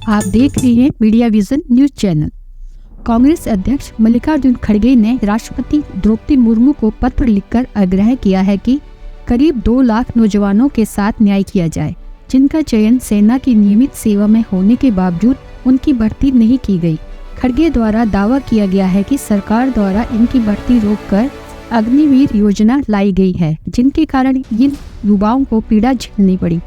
आप देख रहे हैं media vision news channel. Congress अध्यक्ष मल्लिकार्जुन खड़गे ने राष्ट्रपति द्रौपदी मुर्मू को पत्र लिखकर आग्रह किया है कि करीब 2 लाख नौजवानों के साथ न्याय किया जाए, जिनका चयन सेना की नियमित सेवा में होने के बावजूद उनकी भर्ती नहीं की गई। खड़गे द्वारा दावा किया गया है कि सरकार द्वारा इनकी भर्ती रोककर अग्निवीर योजना लाई गई है, जिनके कारण इन युवाओं को पीड़ा झेलनी पड़ी।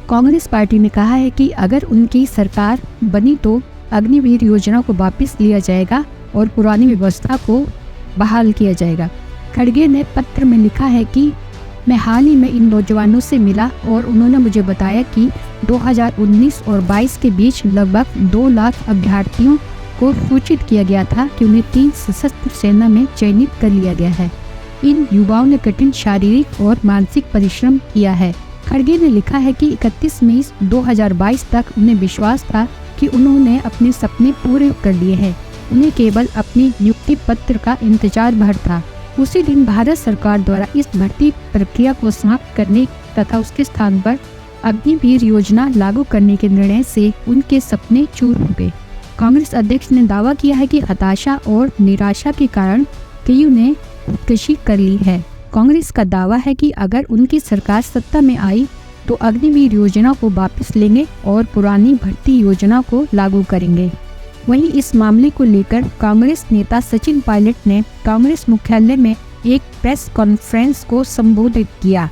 कांग्रेस पार्टी ने कहा है कि अगर उनकी सरकार बनी तो अग्निवीर योजना को वापस लिया जाएगा और पुरानी व्यवस्था को बहाल किया जाएगा। खड़गे ने पत्र में लिखा है कि मैं हाल ही में इन नौजवानों से मिला और उन्होंने मुझे बताया कि 2019 और 22 के बीच लगभग 2 लाख अभ्यर्थियों को सूचित किया गया था कि उन्हें 3 सशस्त्र सेना में चयनित कर लिया गया है। इन युवाओं ने कठिन शारीरिक और मानसिक परिश्रम किया है। खड़गे ने लिखा है कि 31 मई 2022 तक उन्हें विश्वास था कि उन्होंने अपने सपने पूरे कर लिए हैं। उन्हें केवल अपनी नियुक्ति पत्र का इंतजार भर था। उसी दिन भारत सरकार द्वारा इस भर्ती प्रक्रिया को समाप्त करने तथा उसके स्थान पर अग्निवीर योजना लागू करने के निर्णय से उनके सपने चूर हो गए। कांग्रेस अध्यक्ष ने दावा किया है कि हताशा और निराशा के कारण कईयों ने खुदकुशी कर ली है। कांग्रेस का दावा है कि अगर उनकी सरकार सत्ता में आई तो अग्निवीर योजना को वापस लेंगे और पुरानी भर्ती योजना को लागू करेंगे। वहीं इस मामले को लेकर कांग्रेस नेता सचिन पायलट ने कांग्रेस मुख्यालय में एक प्रेस कॉन्फ्रेंस को संबोधित किया।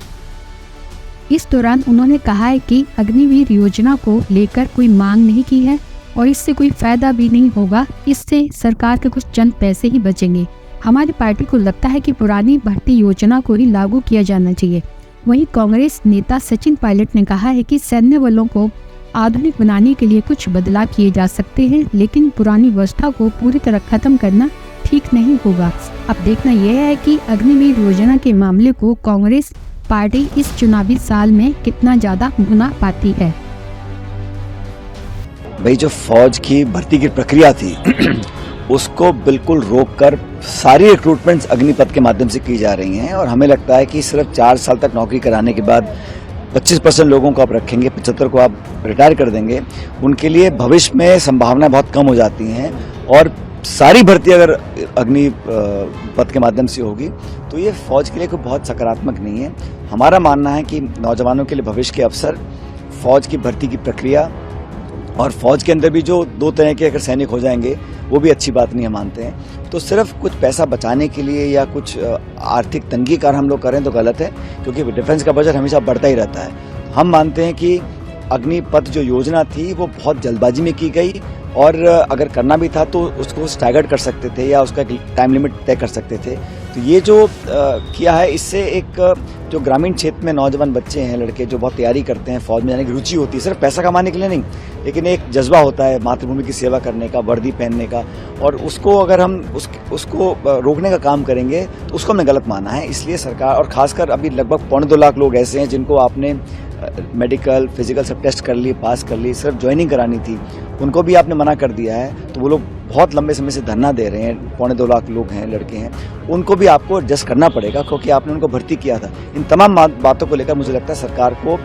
इस दौरान उन्होंने कहा है कि अग्निवीर योजना को लेकर कोई मांग नहीं की है और इससे कोई फायदा भी नहीं होगा। इससे सरकार के कुछ चंद पैसे ही बचेंगे। हमारी पार्टी को लगता है कि पुरानी भर्ती योजना को ही लागू किया जाना चाहिए। वहीं कांग्रेस नेता सचिन पायलट ने कहा है कि सैन्य बलों को आधुनिक बनाने के लिए कुछ बदलाव किए जा सकते हैं, लेकिन पुरानी व्यवस्था को पूरी तरह खत्म करना ठीक नहीं होगा। अब देखना यह है कि अग्निवीर योजना के मामले को कांग्रेस पार्टी इस चुनावी साल में कितना ज्यादा भुना पाती है। भाई, जो फौज की भर्ती की प्रक्रिया थी उसको बिल्कुल रोककर सारी रिक्रूटमेंट्स अग्निपथ के माध्यम से की जा रही हैं और हमें लगता है कि सिर्फ 4 साल तक नौकरी कराने के बाद 25% लोगों को आप रखेंगे, 75 को आप रिटायर कर देंगे। उनके लिए भविष्य में संभावनाएं बहुत कम हो जाती हैं और सारी भर्ती अगर अग्निपथ के माध्यम से होगी तो ये फौज के लिए कोई बहुत सकारात्मक नहीं है। हमारा मानना है कि नौजवानों के लिए भविष्य के अवसर, फौज की भर्ती की प्रक्रिया और फौज के अंदर भी जो 2 तरह के अगर सैनिक हो जाएंगे वो भी अच्छी बात नहीं है, मानते हैं। तो सिर्फ कुछ पैसा बचाने के लिए या कुछ आर्थिक तंगी कारण हम लोग करें तो गलत है, क्योंकि डिफेंस का बजट हमेशा बढ़ता ही रहता है। हम मानते हैं कि अग्निपथ जो योजना थी वो बहुत जल्दबाजी में की गई और अगर करना भी था तो उसको स्टैगर्ड कर सकते थे या उसका टाइम लिमिट तय कर सकते थे। तो ये जो किया है, इससे एक जो ग्रामीण क्षेत्र में नौजवान बच्चे हैं, लड़के जो बहुत तैयारी करते हैं, फौज में जाने की रुचि होती है, सिर्फ पैसा कमाने के लिए नहीं, लेकिन एक जज्बा होता है मातृभूमि की सेवा करने का, वर्दी पहनने का, और उसको अगर हम उसको रोकने का काम करेंगे तो उसको हमने गलत माना है। इसलिए सरकार, और खासकर अभी लगभग 2.25 लाख लोग ऐसे हैं जिनको आपने मेडिकल, फिजिकल सब टेस्ट कर लिए, पास कर लिए, सिर्फ ज्वाइनिंग करानी थी, उनको भी आपने मना कर दिया है। तो वो लोग बहुत लंबे समय से धरना दे रहे हैं। 2.25 लाख लोग हैं, लड़के हैं, उनको भी आपको एडजस्ट करना पड़ेगा क्योंकि आपने उनको भर्ती किया था। इन तमाम बातों को लेकर मुझे लगता है सरकार को